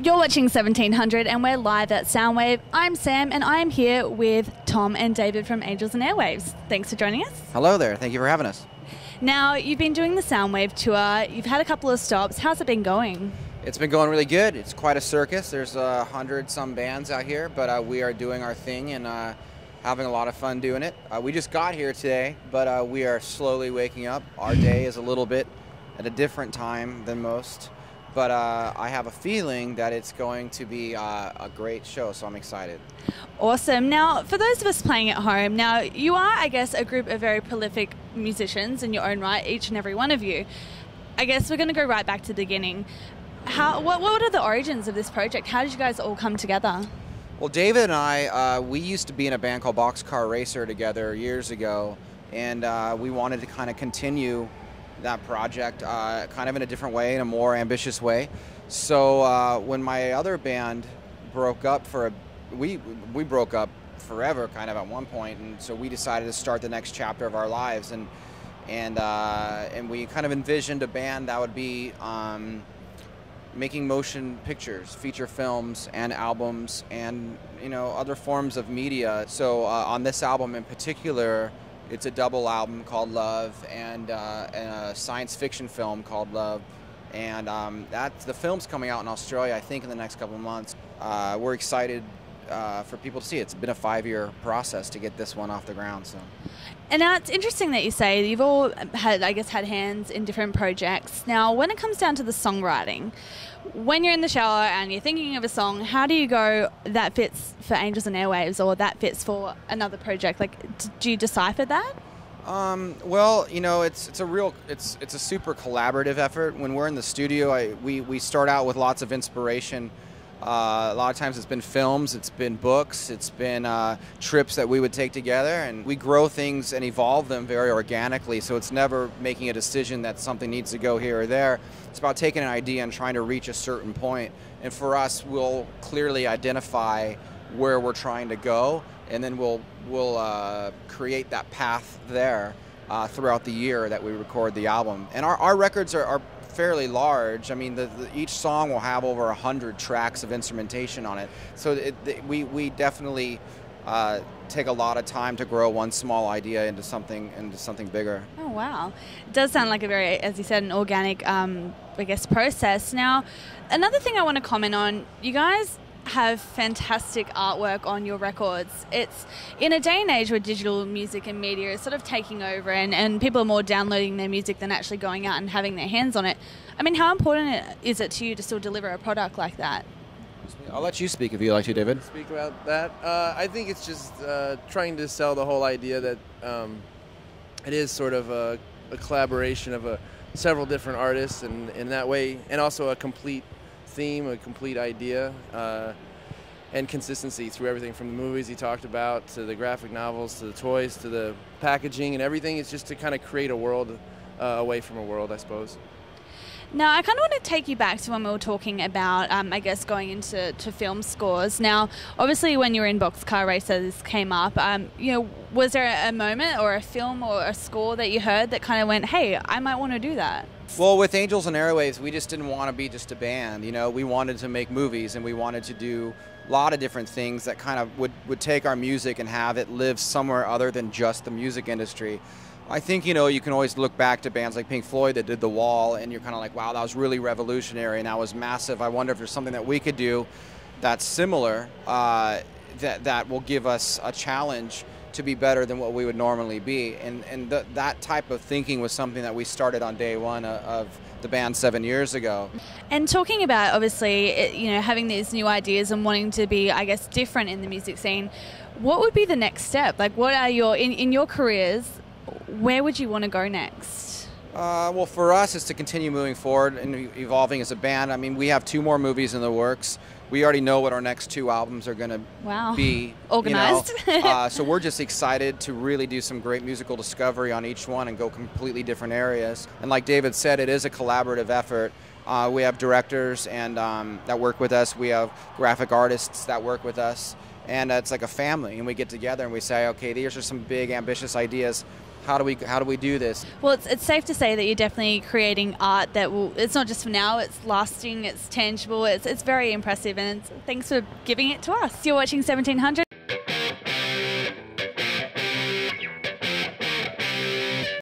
You're watching 1700 and we're live at Soundwave. I'm Sam and I'm here with Tom and David from Angels and Airwaves. Thanks for joining us. Hello there. Thank you for having us. Now, you've been doing the Soundwave tour. You've had a couple of stops. How's it been going? It's been going really good. It's quite a circus. There's 100-some bands out here, but we are doing our thing and having a lot of fun doing it. We just got here today, but we are slowly waking up. Our day is a little bit at a different time than most, but I have a feeling that it's going to be a great show, so I'm excited. Awesome. Now, for those of us playing at home, now you are, I guess, a group of very prolific musicians in your own right, each and every one of you. I guess we're going to go right back to the beginning. What are the origins of this project? How did you guys all come together? Well, David and I, we used to be in a band called Boxcar Racer together years ago, and we wanted to kind of continue that project kind of in a different way, in a more ambitious way. So when my other band broke up we broke up forever kind of at one point, and so we decided to start the next chapter of our lives, and we kind of envisioned a band that would be making motion pictures, feature films, and albums, and other forms of media. So on this album in particular, it's a double album called Love and a science fiction film called Love, and the film's coming out in Australia, I think, in the next couple of months. We're excited for people to see it. It's been a 5-year process to get this one off the ground. So. And now it's interesting that you say you've all had hands in different projects. Now, when it comes down to the songwriting, when you're in the shower and you're thinking of a song, how do you go, that fits for Angels and Airwaves or that fits for another project? Like, do you decipher that? Well, it's a super collaborative effort. When we're in the studio, we start out with lots of inspiration. A lot of times it's been films, it's been books, it's been trips that we would take together, and we grow things and evolve them very organically, so it's never making a decision that something needs to go here or there. It's about taking an idea and trying to reach a certain point, and for us, we'll clearly identify where we're trying to go, and then we'll create that path there throughout the year that we record the album. And our records are fairly large. I mean, each song will have over 100 tracks of instrumentation on it. So we definitely take a lot of time to grow one small idea into something bigger. Oh, wow. It does sound like a very, as you said, an organic, process. Now, another thing I want to comment on, you guys have fantastic artwork on your records. It's in a day and age where digital music and media is sort of taking over and people are more downloading their music than actually going out and having their hands on it. I mean, how important is it to you to still deliver a product like that? I'll let you speak if you'd like to, David. Speak about that. I think it's just trying to sell the whole idea that it is sort of a collaboration of several different artists, and in that way, and also a complete theme, a complete idea, and consistency through everything from the movies he talked about to the graphic novels to the toys to the packaging and everything. It's just to kind of create a world away from a world, I suppose. Now, I kind of want to take you back to when we were talking about, going into film scores. Now, obviously, when you were in Boxcar Racer, this came up. Was there a moment or a film or a score that you heard that kind of went, hey, I might want to do that? Well, with Angels and Airwaves, we just didn't want to be just a band. We wanted to make movies, and we wanted to do a lot of different things that kind of would take our music and have it live somewhere other than just the music industry. I think, you can always look back to bands like Pink Floyd that did The Wall, and you're kind of like, wow, that was really revolutionary, and that was massive. I wonder if there's something that we could do that's similar, that will give us a challenge to be better than what we would normally be. And that type of thinking was something that we started on day one of the band 7 years ago. And talking about, obviously, having these new ideas and wanting to be, I guess, different in the music scene, what would be the next step? Like, what are in your careers, where would you want to go next? Well, for us, it's to continue moving forward and evolving as a band. I mean, we have 2 more movies in the works. We already know what our next 2 albums are going to be. Organized. So we're just excited to really do some great musical discovery on each one and go completely different areas. And like David said, it is a collaborative effort. We have directors that work with us. We have graphic artists that work with us. And it's like a family. And we get together and we say, okay, these are some big, ambitious ideas. how do we do this? Well, it's safe to say that you're definitely creating art that will, it's not just for now, it's lasting, it's tangible, it's very impressive, and thanks for giving it to us. You're watching 1700.